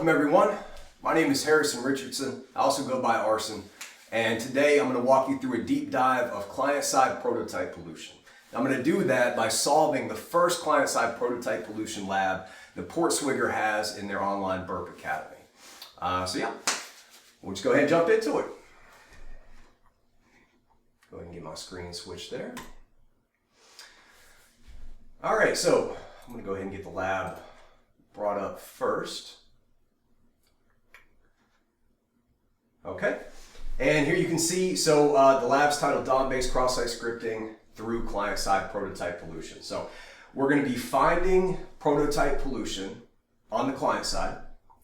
Welcome everyone. My name is Harrison Richardson. I also go by Arson. And today I'm going to walk you through a deep dive of client-side prototype pollution. I'm going to do that by solving the first client-side prototype pollution lab that Portswigger has in their online burp academy. We'll just go ahead and jump into it. Go ahead and get my screen switched there. All right, so I'm going to go ahead and get the lab brought up first. Okay, and here you can see, the lab's titled DOM-based cross-site scripting through client-side prototype pollution. So we're going to be finding prototype pollution on the client side,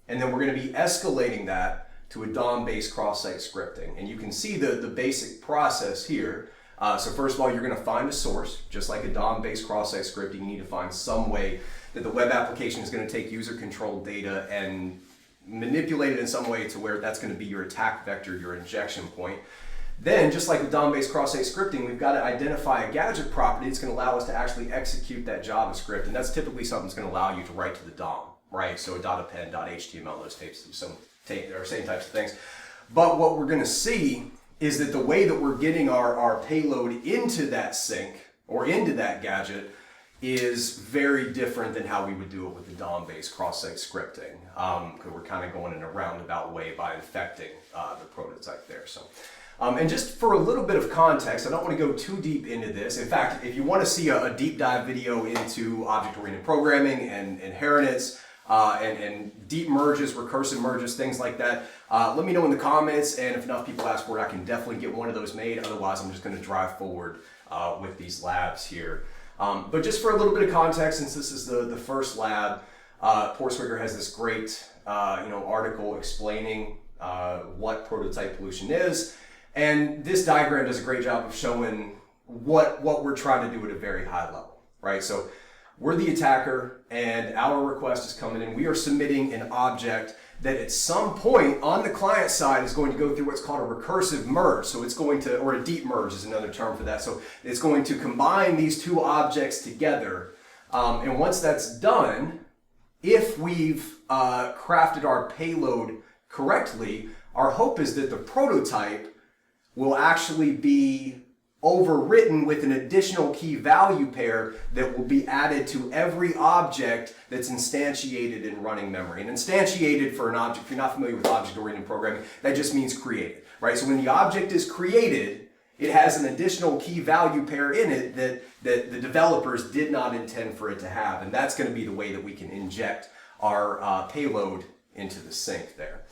and then we're going to be escalating that to a DOM-based cross-site scripting. And you can see the basic process here. So first of all, you're going to find a source. Just like a DOM-based cross-site scripting, you need to find some way that the web application is going to take user-controlled data and manipulate it in some way to where that's going to be your attack vector, your injection point. Then, just like with DOM-based cross-site scripting, we've got to identify a gadget property that's going to allow us to actually execute that JavaScript, and that's typically something that's going to allow you to write to the DOM, right? So .append, .html, those same types of things. But what we're going to see is that the way that we're getting our payload into that sink or into that gadget is very different than how we would do it with the DOM-based cross-site scripting. Because we're kind of going in a roundabout way by infecting the prototype there. And just for a little bit of context, I don't want to go too deep into this. In fact, if you want to see a deep dive video into object-oriented programming and inheritance and deep merges, recursive merges, things like that, let me know in the comments, and if enough people ask for it, I can definitely get one of those made. Otherwise, I'm just going to drive forward with these labs here. But just for a little bit of context, since this is the first lab, Portswigger has this great article explaining what prototype pollution is, and this diagram does a great job of showing what we're trying to do at a very high level, right? So we're the attacker, and our request is coming in. We are submitting an object that at some point on the client side is going to go through what's called a recursive merge. So it's going to, or a deep merge is another term for that. So it's going to combine these two objects together. And once that's done, if we've crafted our payload correctly, our hope is that the prototype will actually be overwritten with an additional key value pair that will be added to every object that's instantiated in running memory. And instantiated for an object, if you're not familiar with object-oriented programming, that just means created, right? So when the object is created, it has an additional key value pair in it that the developers did not intend for it to have. And that's going to be the way that we can inject our payload into the sink there.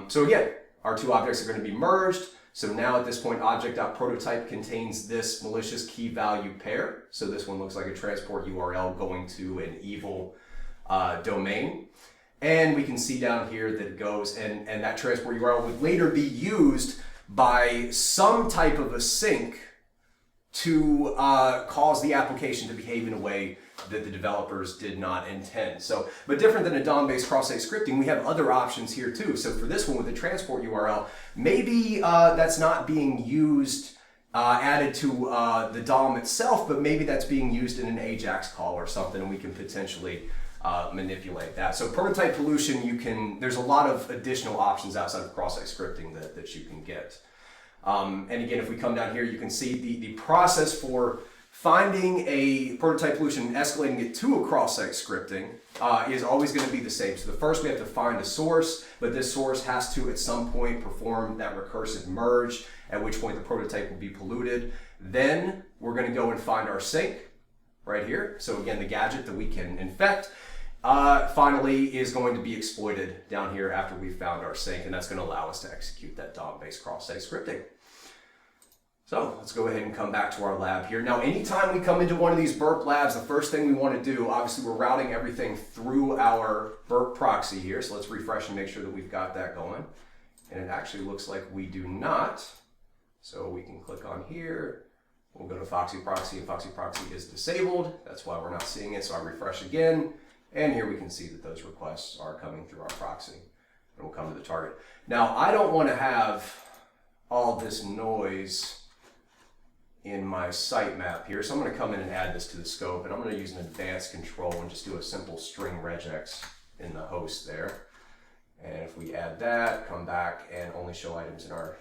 So again, our two objects are going to be merged. So now at this point, object.prototype contains this malicious key value pair. So this one looks like a transport URL going to an evil domain. And we can see down here that it goes, and that transport URL would later be used by some type of a sink to cause the application to behave in a way that the developers did not intend. But different than a DOM-based cross-site scripting, we have other options here too. So for this one with the transport URL, maybe that's not being used added to the DOM itself, but maybe that's being used in an AJAX call or something, and we can potentially manipulate that. So prototype pollution, there's a lot of additional options outside of cross-site scripting that you can get. And again, if we come down here, you can see the process for finding a prototype pollution and escalating it to a cross-site scripting is always going to be the same. So first we have to find a source, but this source has to at some point perform that recursive merge, at which point the prototype will be polluted. Then we're going to go and find our sink right here. So again, the gadget that we can infect finally is going to be exploited down here after we've found our sink, and that's going to allow us to execute that DOM-based cross-site scripting. So let's go ahead and come back to our lab here. Now, anytime we come into one of these burp labs, the first thing we want to do, obviously we're routing everything through our burp proxy here. So let's refresh and make sure that we've got that going. And it actually looks like we do not. So we can click on here. We'll go to Foxy Proxy, and Foxy Proxy is disabled. That's why we're not seeing it. So I refresh again. And here we can see that those requests are coming through our proxy. And we'll come to the target. Now, I don't want to have all this noise in my sitemap here. So I'm going to come in and add this to the scope, and I'm going to use an advanced control and just do a simple string regex in the host there. And if we add that, come back and only show items in our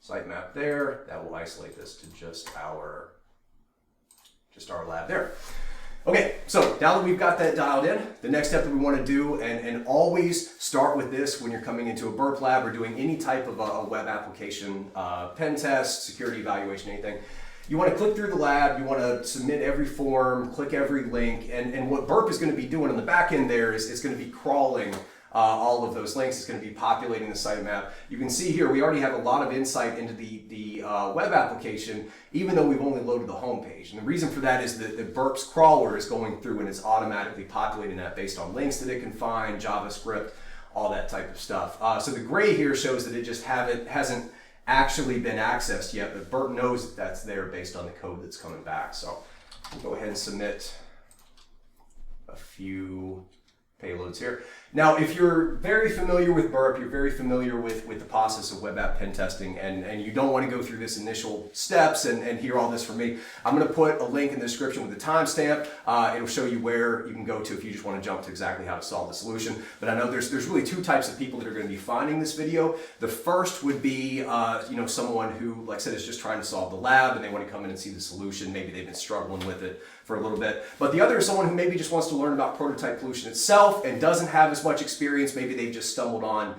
sitemap there, that will isolate this to just our lab there. Okay, so now that we've got that dialed in, the next step that we want to do, and always start with this when you're coming into a burp lab or doing any type of a web application, pen test, security evaluation, anything, you want to click through the lab, you want to submit every form, click every link, and what burp is going to be doing on the back end there is it's going to be crawling all of those links. It's going to be populating the sitemap. You can see here we already have a lot of insight into the web application, even though we've only loaded the home page. And the reason for that is that the burp's crawler is going through and it's automatically populating that based on links that it can find, JavaScript, all that type of stuff. So the gray here shows that it just hasn't actually been accessed yet, but burp knows that that's there based on the code that's coming back. So we'll go ahead and submit a few payloads here. Now, if you're very familiar with burp, you're very familiar with the process of web app pen testing, and you don't want to go through this initial steps and hear all this from me, I'm going to put a link in the description with a timestamp. It'll show you where you can go to if you just want to jump to exactly how to solve the solution. But I know there's really two types of people that are going to be finding this video. The first would be someone who, like I said, is just trying to solve the lab and they want to come in and see the solution. Maybe they've been struggling with it for a little bit. But the other is someone who maybe just wants to learn about prototype pollution itself and doesn't have as much experience. Maybe they've just stumbled on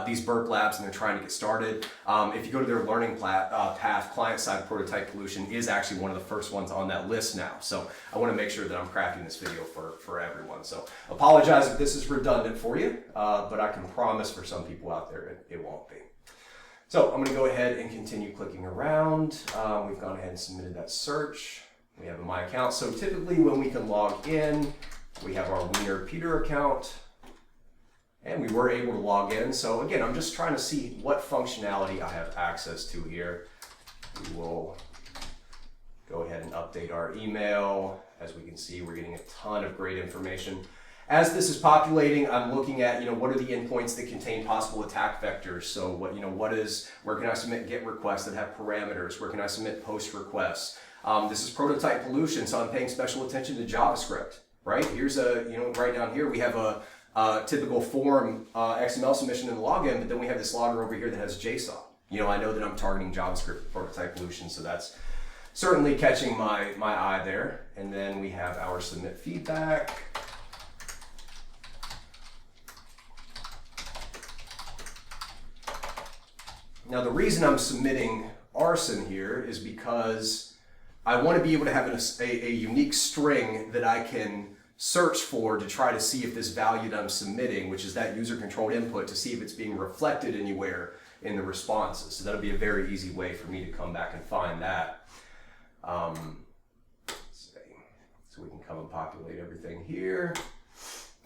these burp labs and they're trying to get started. If you go to their learning path, client-side prototype pollution is actually one of the first ones on that list now. So I want to make sure that I'm crafting this video for everyone. So apologize if this is redundant for you, but I can promise for some people out there it won't be. So I'm going to go ahead and continue clicking around. We've gone ahead and submitted that search. We have a My Account. So typically when we can log in, we have our Wiener Peter account, and we were able to log in. So again, I'm just trying to see what functionality I have access to here. We will go ahead and update our email. As we can see, we're getting a ton of great information. As this is populating, I'm looking at, what are the endpoints that contain possible attack vectors? So where can I submit GET requests that have parameters? Where can I submit POST requests? This is prototype pollution, so I'm paying special attention to JavaScript, right? Here's right down here, we have a typical form XML submission in the login, but then we have this logger over here that has JSON. I know that I'm targeting JavaScript prototype pollution, so that's certainly catching my eye there. And then we have our submit feedback. Now the reason I'm submitting arson here is because I want to be able to have a unique string that I can search for to try to see if this value that I'm submitting, which is that user-controlled input, to see if it's being reflected anywhere in the responses. So that'll be a very easy way for me to come back and find that. Let's see. So we can come and populate everything here.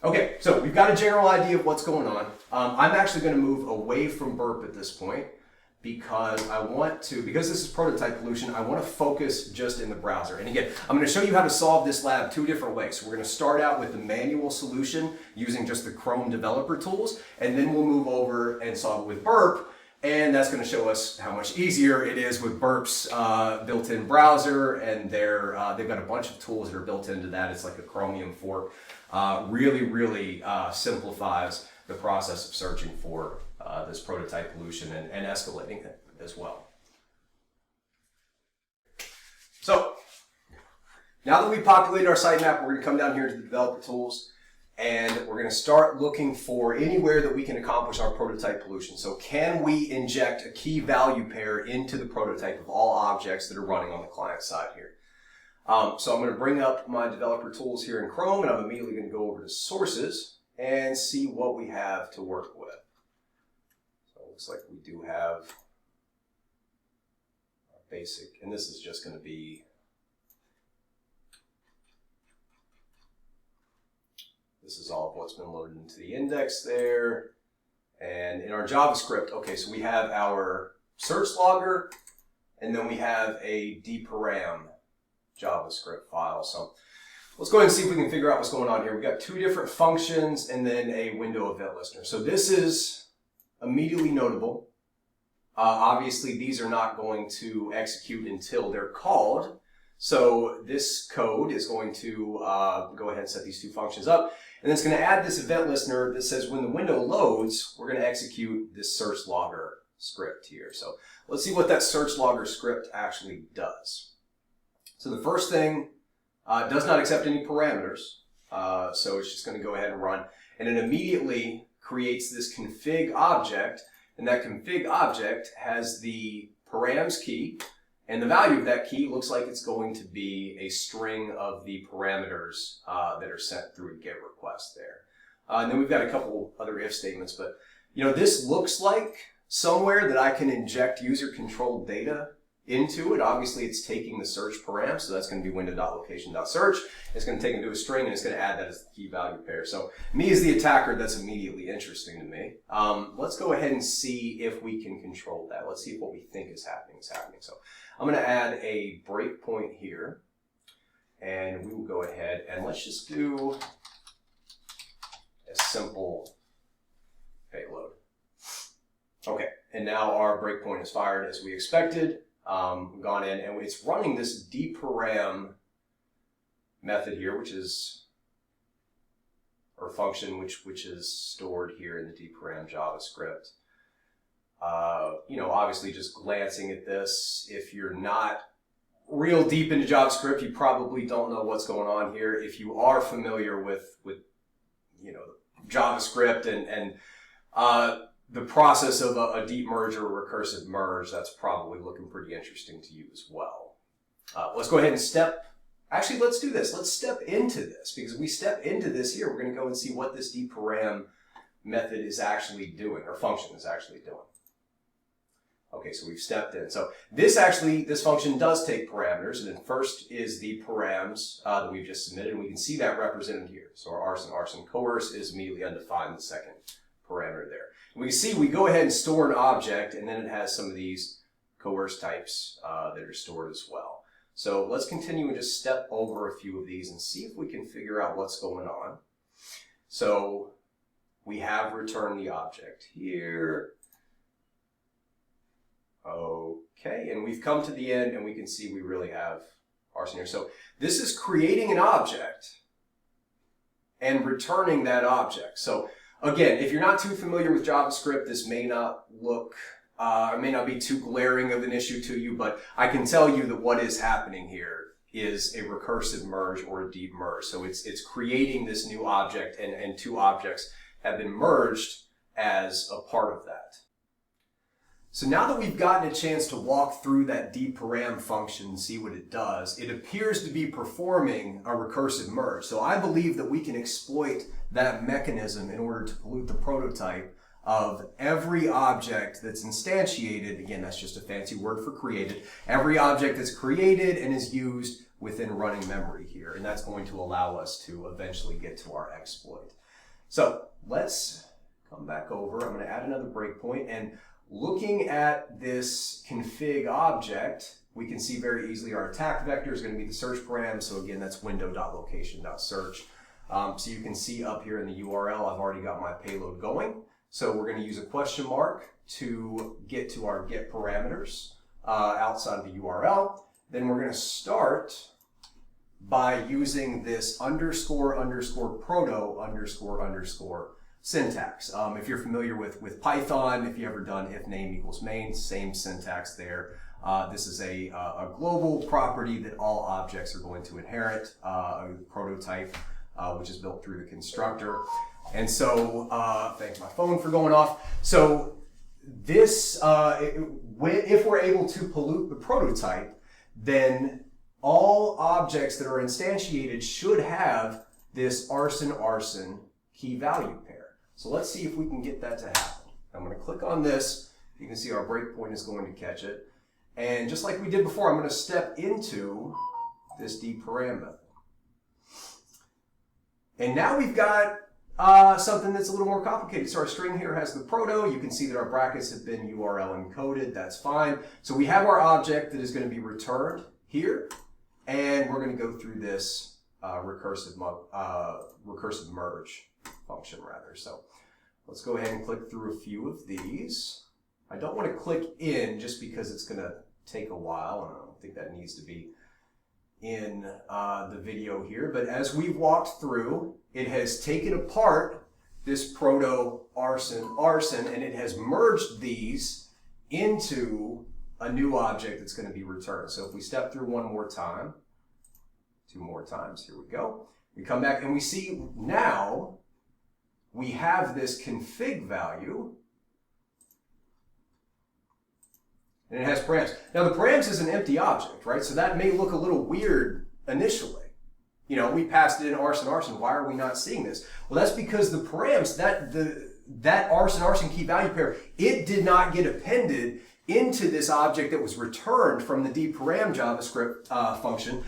Okay, so we've got a general idea of what's going on. I'm actually going to move away from burp at this point, because because this is prototype pollution, I want to focus just in the browser. And again, I'm going to show you how to solve this lab two different ways. So we're going to start out with the manual solution using just the Chrome developer tools, and then we'll move over and solve it with burp. And that's going to show us how much easier it is with burp's built-in browser, and they've got a bunch of tools that are built into that. It's like a Chromium fork. Really simplifies the process of searching for this prototype pollution and escalating it as well. So now that we've populated our sitemap, we're going to come down here to the developer tools, and we're going to start looking for anywhere that we can accomplish our prototype pollution. So can we inject a key value pair into the prototype of all objects that are running on the client side here? So I'm going to bring up my developer tools here in Chrome, and I'm immediately going to go over to sources and see what we have to work with. So it looks like we do have our basic, and this is just going to be this is all of what's been loaded into the index there. And in our JavaScript, okay, so we have our search logger, and then we have a dparam JavaScript file. So let's go ahead and see if we can figure out what's going on here. We've got two different functions and then a window event listener. So this is immediately notable. Obviously, these are not going to execute until they're called. So this code is going to go ahead and set these two functions up. And it's going to add this event listener that says when the window loads, we're going to execute this search logger script here. So let's see what that search logger script actually does. So the first thing does not accept any parameters. So it's just going to go ahead and run. And it immediately creates this config object. And that config object has the params key. And the value of that key looks like it's going to be a string of the parameters that are sent through a GET request there. And then we've got a couple other if statements, but this looks like somewhere that I can inject user-controlled data into it. Obviously, it's taking the search param, so that's going to be window.location.search. It's going to take it to a string, and it's going to add that as the key value pair. So me as the attacker, that's immediately interesting to me. Let's go ahead and see if we can control that. Let's see if what we think is happening is happening. So I'm going to add a breakpoint here, and we will go ahead and let's just do a simple payload. Okay, and now our breakpoint is fired as we expected. We've gone in and it's running this dparam method here, which is, or function, which is stored here in the dparam JavaScript. Obviously just glancing at this, if you're not real deep into JavaScript, you probably don't know what's going on here. If you are familiar with JavaScript and the process of a deep merge or a recursive merge, that's probably looking pretty interesting to you as well. Let's go ahead and actually, let's do this. Let's step into this, because if we step into this here, we're going to go and see what this dparam method is actually doing, or function is actually doing. Okay, so we've stepped in. So this function does take parameters, and then first is the params that we've just submitted, and we can see that represented here. So our arson coerce is immediately undefined, the second parameter there. And we can see we go ahead and store an object, and then it has some of these coerce types that are stored as well. So let's continue and just step over a few of these and see if we can figure out what's going on. So we have returned the object here. Okay, and we've come to the end, and we can see we really have arson here. So this is creating an object and returning that object. So again, if you're not too familiar with JavaScript, this may not look, may not be too glaring of an issue to you, but I can tell you that what is happening here is a recursive merge or a deep merge. So it's creating this new object, and two objects have been merged as a part of that. So now that we've gotten a chance to walk through that dparam function and see what it does, it appears to be performing a recursive merge. So I believe that we can exploit that mechanism in order to pollute the prototype of every object that's instantiated. Again, that's just a fancy word for created. Every object that's created and is used within running memory here. And that's going to allow us to eventually get to our exploit. So let's come back over. I'm going to add another breakpoint, and looking at this config object, we can see very easily our attack vector is going to be the search param. So again, that's window.location.search. So you can see up here in the URL, I've already got my payload going. So we're going to use a question mark to get to our get parameters outside of the URL. Then we're going to start by using this __proto__ syntax. If you're familiar with Python, if you've ever done if name equals main, same syntax there. This is a global property that all objects are going to inherit, a prototype, which is built through the constructor. And so, thank my phone for going off. So this, if we're able to pollute the prototype, then all objects that are instantiated should have this arson key value pair. So let's see if we can get that to happen. I'm going to click on this. You can see our breakpoint is going to catch it. And just like we did before, I'm going to step into this dparam method. And now we've got something that's a little more complicated. So our string here has the proto. You can see that our brackets have been URL encoded. That's fine. So we have our object that is going to be returned here. And we're going to go through this recursive merge function rather. So let's go ahead and click through a few of these. I don't want to click in just because it's going to take a while, and I don't think that needs to be in the video here, but as we've walked through, it has taken apart this proto arson, and it has merged these into a new object that's going to be returned. So if we step through one more time, two more times, here we go. We come back and we see now we have this config value, and it has params. Now the params is an empty object, right? So that may look a little weird initially. You know, we passed it in arson. Why are we not seeing this? Well, that's because the params, that arson key value pair, it did not get appended into this object that was returned from the dparam JavaScript function,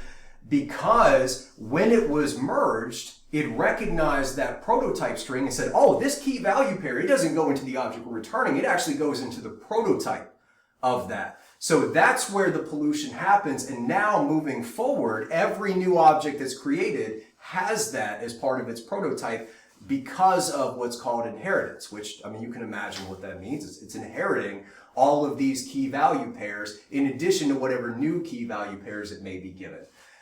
because when it was merged, it recognized that prototype string and said, oh, this key value pair, it doesn't go into the object we're returning, it actually goes into the prototype of that. So that's where the pollution happens, and now moving forward, every new object that's created has that as part of its prototype because of what's called inheritance, which, I mean, you can imagine what that means. It's inheriting all of these key value pairs in addition to whatever new key value pairs it may be given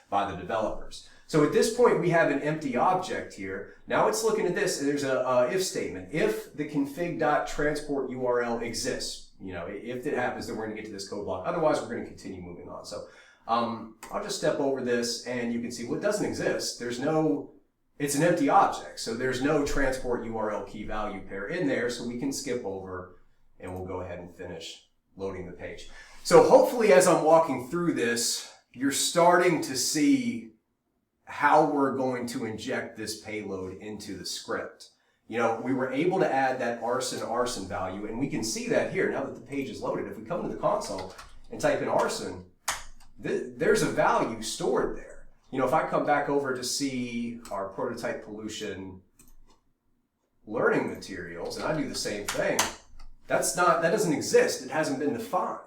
by the developers. So at this point, we have an empty object here. Now it's looking at this, and there's a if statement. If the config.transport URL exists, you know, if it happens, then we're going to get to this code block. Otherwise, we're going to continue moving on. So I'll just step over this, and you can see what doesn't exist. It's an empty object, so there's no transport URL key value pair in there, so we can skip over, and we'll go ahead and finish loading the page. So hopefully, as I'm walking through this, you're starting to see how we're going to inject this payload into the script. You know, we were able to add that arson value, and we can see that here now that the page is loaded. If we come to the console and type in arson, there's a value stored there. You know, if I come back over to see our prototype pollution learning materials, and I do the same thing, that doesn't exist. It hasn't been defined.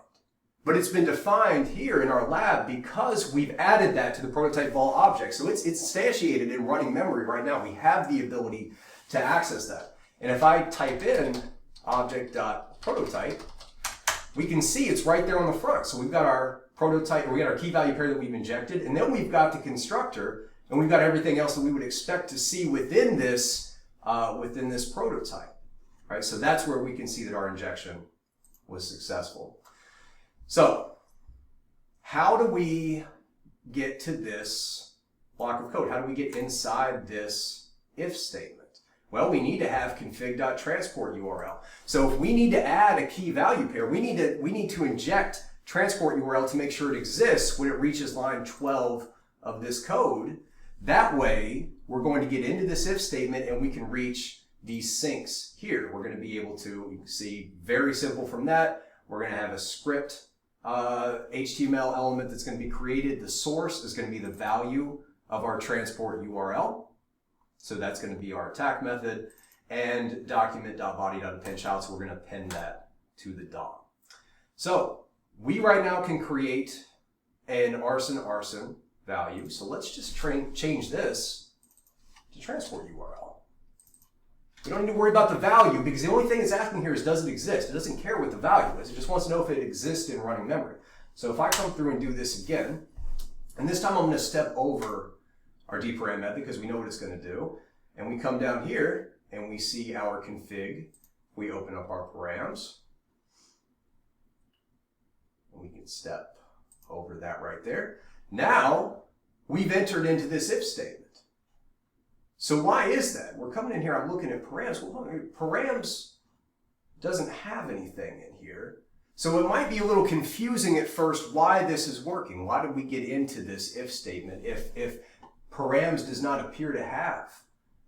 But it's been defined here in our lab because we've added that to the prototype vol object. So it's instantiated in running memory right now. We have the ability to access that. And if I type in object.prototype, we can see it's right there on the front. So we've got our prototype, or we got our key value pair that we've injected, and then we've got the constructor, and we've got everything else that we would expect to see within this prototype. Right? So that's where we can see that our injection was successful. So how do we get to this block of code? How do we get inside this if statement? Well, we need to have config.transport URL. So if we need to add a key value pair, we need to inject transport URL to make sure it exists when it reaches line 12 of this code. That way, we're going to get into this if statement and we can reach these sinks here. We're going to be able to, you can see, very simple from that. We're going to have a script HTML element that's going to be created. The source is going to be the value of our transport URL. So that's going to be our attack method, and document.body.append child, so we're going to append that to the DOM. So we right now can create an arson value. So let's just change this to transport URL. We don't need to worry about the value because the only thing it's asking here is, does it exist? It doesn't care what the value is. It just wants to know if it exists in running memory. So if I come through and do this again, and this time I'm going to step over our dparam method because we know what it's going to do. And we come down here and we see our config. We open up our params. And we can step over that right there. Now we've entered into this if statement. So why is that? We're coming in here, I'm looking at params. Well, params doesn't have anything in here. So it might be a little confusing at first why this is working. Why did we get into this if statement if params does not appear to have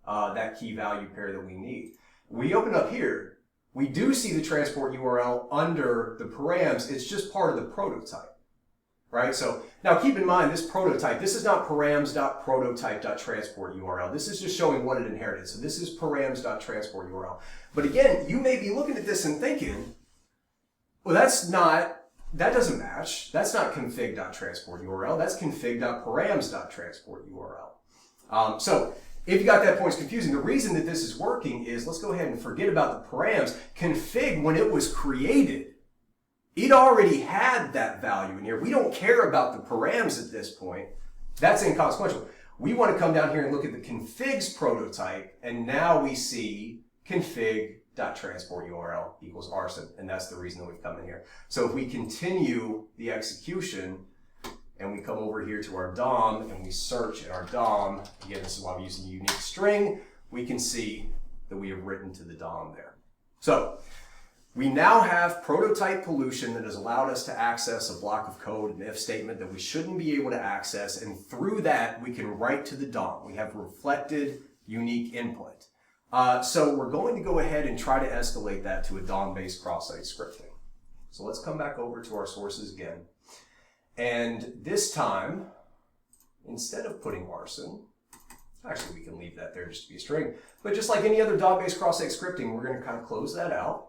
that key value pair that we need? We open up here, we do see the transport URL under the params. It's just part of the prototype, right? So now keep in mind this prototype, this is not params.prototype.transport URL. This is just showing what it inherited. So this is params.transport URL. But again, you may be looking at this and thinking, well, that doesn't match. That's not config.transport URL. That's config.params.transport URL. So if you got that point, it's confusing. The reason that this is working is, let's go ahead and forget about the params. Config, when it was created, it already had that value in here. We don't care about the params at this point. That's inconsequential. We want to come down here and look at the configs prototype, and now we see config.transport URL equals arson, and that's the reason that we've come in here. So if we continue the execution, and we come over here to our DOM, and we search in our DOM, again, this is why we're using a unique string, we can see that we have written to the DOM there. So we now have prototype pollution that has allowed us to access a block of code, an if statement that we shouldn't be able to access, and through that we can write to the DOM. We have reflected unique input. So we're going to go ahead and try to escalate that to a DOM-based cross-site scripting. So let's come back over to our sources again. And this time, instead of putting arson, actually we can leave that there just to be a string, but just like any other DOM-based cross-site scripting, we're going to kind of close that out.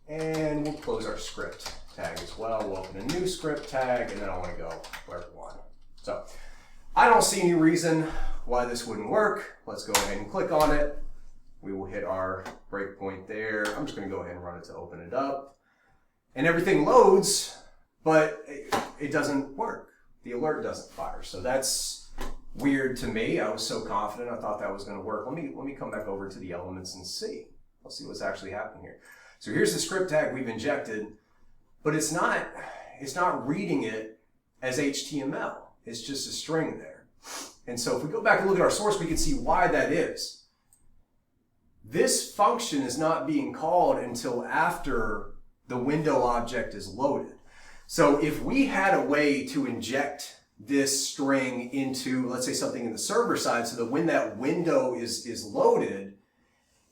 And we'll close our script tag as well. We'll open a new script tag, and then I want to go wherever we want. So I don't see any reason why this wouldn't work. Let's go ahead and click on it. We will hit our breakpoint there. I'm just going to go ahead and run it to open it up. And everything loads, but it doesn't work. The alert doesn't fire. So that's weird to me. I was so confident. I thought that was going to work. Let me come back over to the elements and see. Let's see what's actually happening here. So here's the script tag we've injected, but it's not reading it as HTML. It's just a string there. And so if we go back and look at our source, we can see why that is. This function is not being called until after the window object is loaded. So if we had a way to inject this string into, let's say, something in the server side, so that when that window is loaded,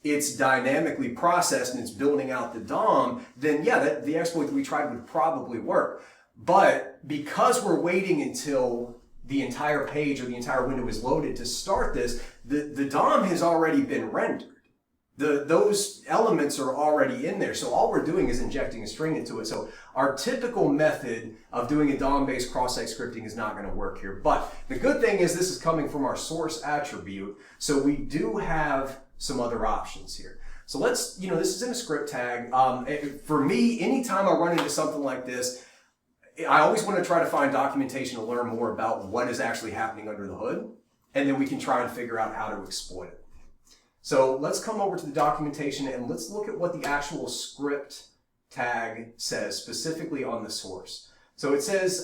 it's dynamically processed and it's building out the DOM, then yeah, the exploit that we tried would probably work. But because we're waiting until the entire page or the entire window is loaded to start this, the DOM has already been rendered. Those elements are already in there. So all we're doing is injecting a string into it. So our typical method of doing a DOM-based cross-site scripting is not going to work here. But the good thing is this is coming from our source attribute. So we do have some other options here. So let's, this is in a script tag. For me, anytime I run into something like this, I always want to try to find documentation to learn more about what is actually happening under the hood. And then we can try and figure out how to exploit it. So let's come over to the documentation and let's look at what the actual script tag says specifically on the source. So it says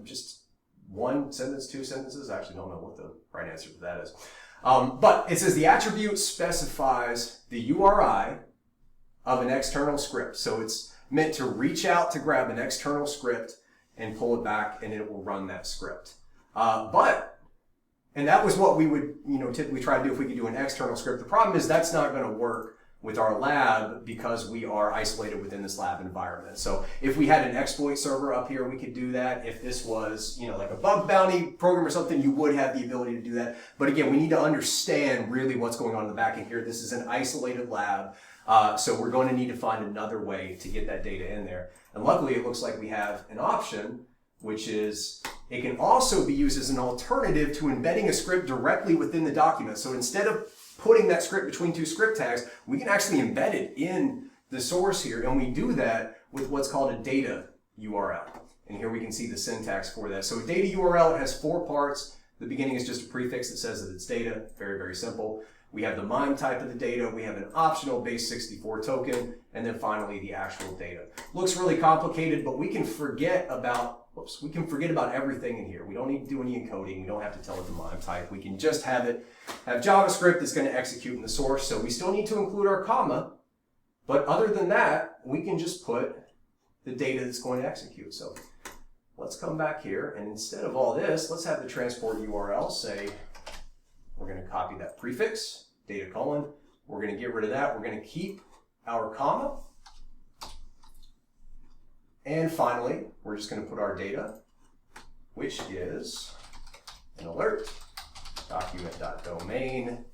just one sentence, two sentences. I actually don't know what the right answer to that is. But it says the attribute specifies the URI of an external script. So it's meant to reach out to grab an external script and pull it back, and it will run that script. And that was what we would, typically try to do if we could do an external script. The problem is that's not going to work with our lab because we are isolated within this lab environment. So if we had an exploit server up here, we could do that. If this was, like a bug bounty program or something, you would have the ability to do that. But again, we need to understand really what's going on in the back end here. This is an isolated lab. So we're going to need to find another way to get that data in there. And luckily, it looks like we have an option, which is it can also be used as an alternative to embedding a script directly within the document. So instead of putting that script between two script tags, we can actually embed it in the source here. And we do that with what's called a data URL. And here we can see the syntax for that. So a data URL, it has 4 parts. The beginning is just a prefix that says that it's data. Very, very simple. We have the MIME type of the data. We have an optional base64 token. And then finally, the actual data. Looks really complicated, but we can forget about everything in here. We don't need to do any encoding. We don't have to tell it the MIME type. We can just have JavaScript that's going to execute in the source. So we still need to include our comma. But other than that, we can just put the data that's going to execute. So let's come back here. And instead of all this, let's have the transport URL say, we're going to copy that prefix, data colon. We're going to get rid of that. We're going to keep our comma. And finally, we're just going to put our data, which is an alert, document.domain.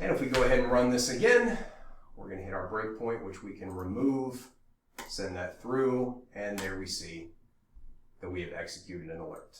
And if we go ahead and run this again, we're going to hit our breakpoint, which we can remove, send that through, and there we see that we have executed an alert.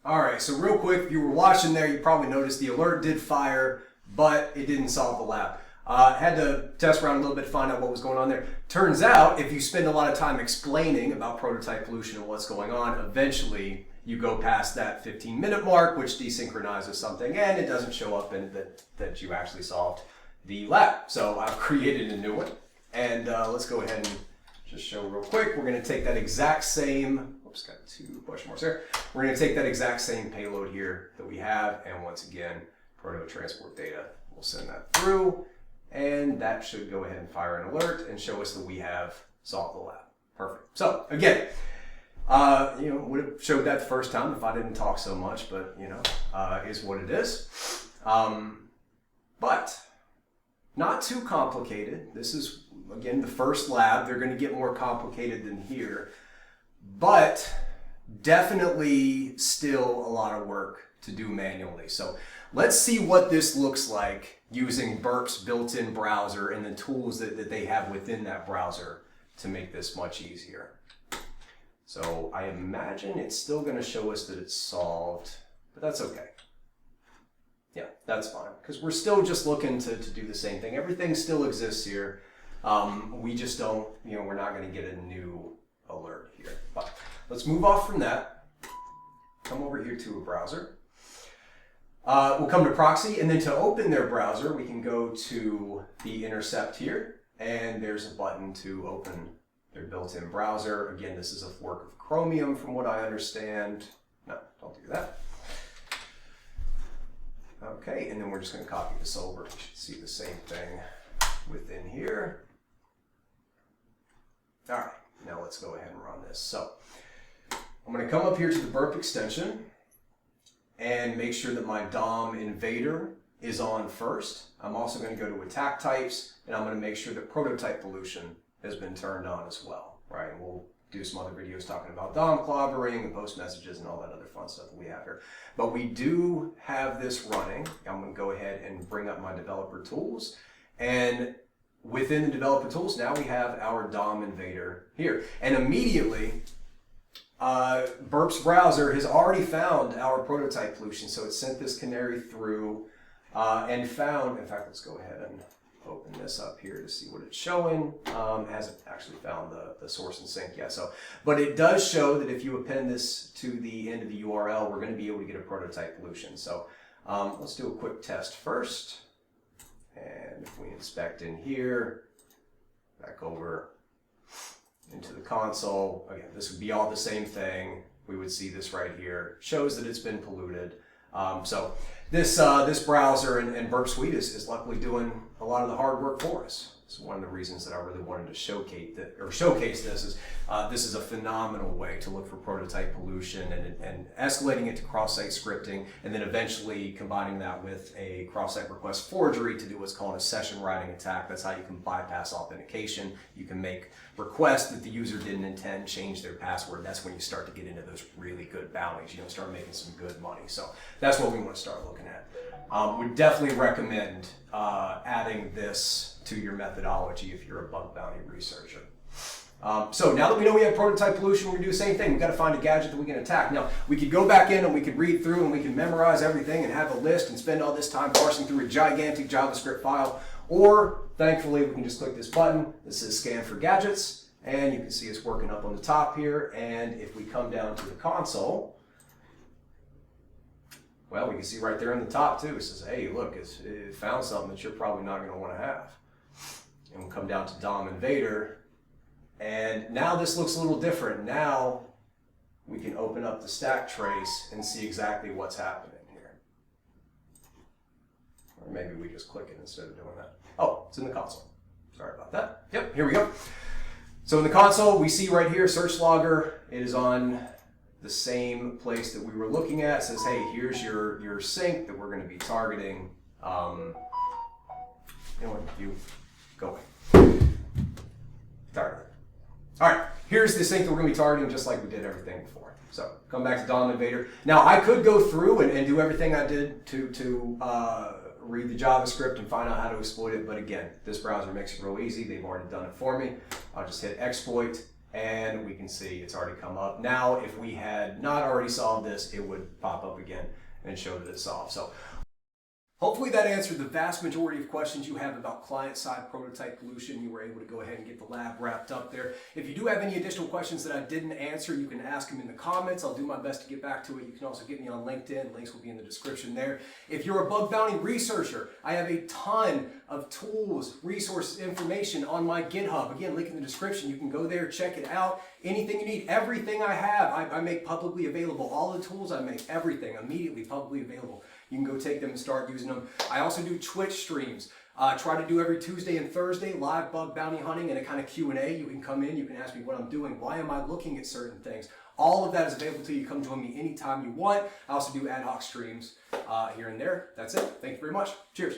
All right, so real quick, if you were watching there, you probably noticed the alert did fire, but it didn't solve the lab. Had to test around a little bit to find out what was going on there. Turns out, if you spend a lot of time explaining about prototype pollution and what's going on, eventually you go past that 15-minute mark, which desynchronizes something, and it doesn't show up in that you actually solved the lab. So I've created a new one, and let's go ahead and just show real quick. We're going to take that exact same, oops, got 2 question marks there. We're going to take that exact same payload here that we have, and once again, proto transport data. We'll send that through, and that should go ahead and fire an alert and show us that we have solved the lab. Perfect. So again, would have showed that the first time if I didn't talk so much, but is what it is. But not too complicated. This is, again, the first lab. They're going to get more complicated than here, but definitely still a lot of work to do manually. So let's see what this looks like using Burp's built-in browser and the tools that they have within that browser to make this much easier. So I imagine it's still going to show us that it's solved, but that's okay. Yeah, that's fine, because we're still just looking to do the same thing. Everything still exists here. We just don't, we're not going to get a new alert here. But let's move off from that. Come over here to a browser. We'll come to proxy, and then to open their browser, we can go to the intercept here, and there's a button to open their built-in browser. Again, this is a fork of Chromium from what I understand. No, don't do that. Okay, and then we're just going to copy this over. We should see the same thing within here. All right, now let's go ahead and run this. So I'm going to come up here to the Burp extension and make sure that my DOM invader is on first. I'm also going to go to attack types, and I'm going to make sure that prototype pollution has been turned on as well, right? And we'll do some other videos talking about DOM clobbering and post messages and all that other fun stuff that we have here. But we do have this running. I'm going to go ahead and bring up my developer tools, and within the developer tools, now we have our DOM invader here. And immediately, Burp's browser has already found our prototype pollution. So it sent this canary through and found, in fact, let's go ahead and open this up here to see what it's showing. Hasn't actually found the source and sink yet. So, but it does show that if you append this to the end of the URL, we're going to be able to get a prototype pollution. So let's do a quick test first. And if we inspect in here, back over into the console, again, this would be all the same thing. We would see this right here. Shows that it's been polluted. So this browser and Burp Suite is luckily doing a lot of the hard work for us. So one of the reasons that I really wanted to showcase this is this is a phenomenal way to look for prototype pollution and escalating it to cross-site scripting, and then eventually combining that with a cross-site request forgery to do what's called a session writing attack. That's how you can bypass authentication. You can make requests that the user didn't intend, change their password. That's when you start to get into those really good bounties. Start making some good money. So that's what we want to start looking at. Would definitely recommend adding this to your methodology if you're a bug bounty researcher. So now that we know we have prototype pollution, we're going to do the same thing. We've got to find a gadget that we can attack. Now, we could go back in and we could read through and we can memorize everything and have a list and spend all this time parsing through a gigantic JavaScript file. Or, thankfully, we can just click this button that says scan for gadgets, and you can see it's working up on the top here. And if we come down to the console, well, we can see right there on the top too, it says, hey, look, it found something that you're probably not going to want to have. And we'll come down to DOM Invader, and now this looks a little different. Now we can open up the stack trace and see exactly what's happening here. Or maybe we just click it instead of doing that. Oh, it's in the console. Sorry about that. Yep, here we go. So in the console, we see right here, search logger. It is on the same place that we were looking at. It says, hey, here's your sink that we're going to be targeting. You go away. Target. All right, here's the sink that we're going to be targeting just like we did everything before. So come back to DOM Invader. Now I could go through and do everything I did to read the JavaScript and find out how to exploit it, but again, this browser makes it real easy. They've already done it for me. I'll just hit exploit, and we can see it's already come up. Now, if we had not already solved this, it would pop up again and show that it's solved. So Hopefully that answered the vast majority of questions you have about client-side prototype pollution. You were able to go ahead and get the lab wrapped up there. If you do have any additional questions that I didn't answer, you can ask them in the comments. I'll do my best to get back to it. You can also get me on LinkedIn. Links will be in the description there. If you're a bug bounty researcher, I have a ton of tools, resources, information on my GitHub. Again, link in the description. You can go there, check it out. Anything you need, everything I have, I make publicly available. All the tools I make, everything, immediately publicly available. You can go take them and start using them. I also do Twitch streams. Try to do every Tuesday and Thursday, live bug bounty hunting and a kind of Q&A. You can come in, you can ask me what I'm doing, why am I looking at certain things. All of that is available to you. Come join me anytime you want. I also do ad hoc streams here and there. That's it. Thank you very much. Cheers.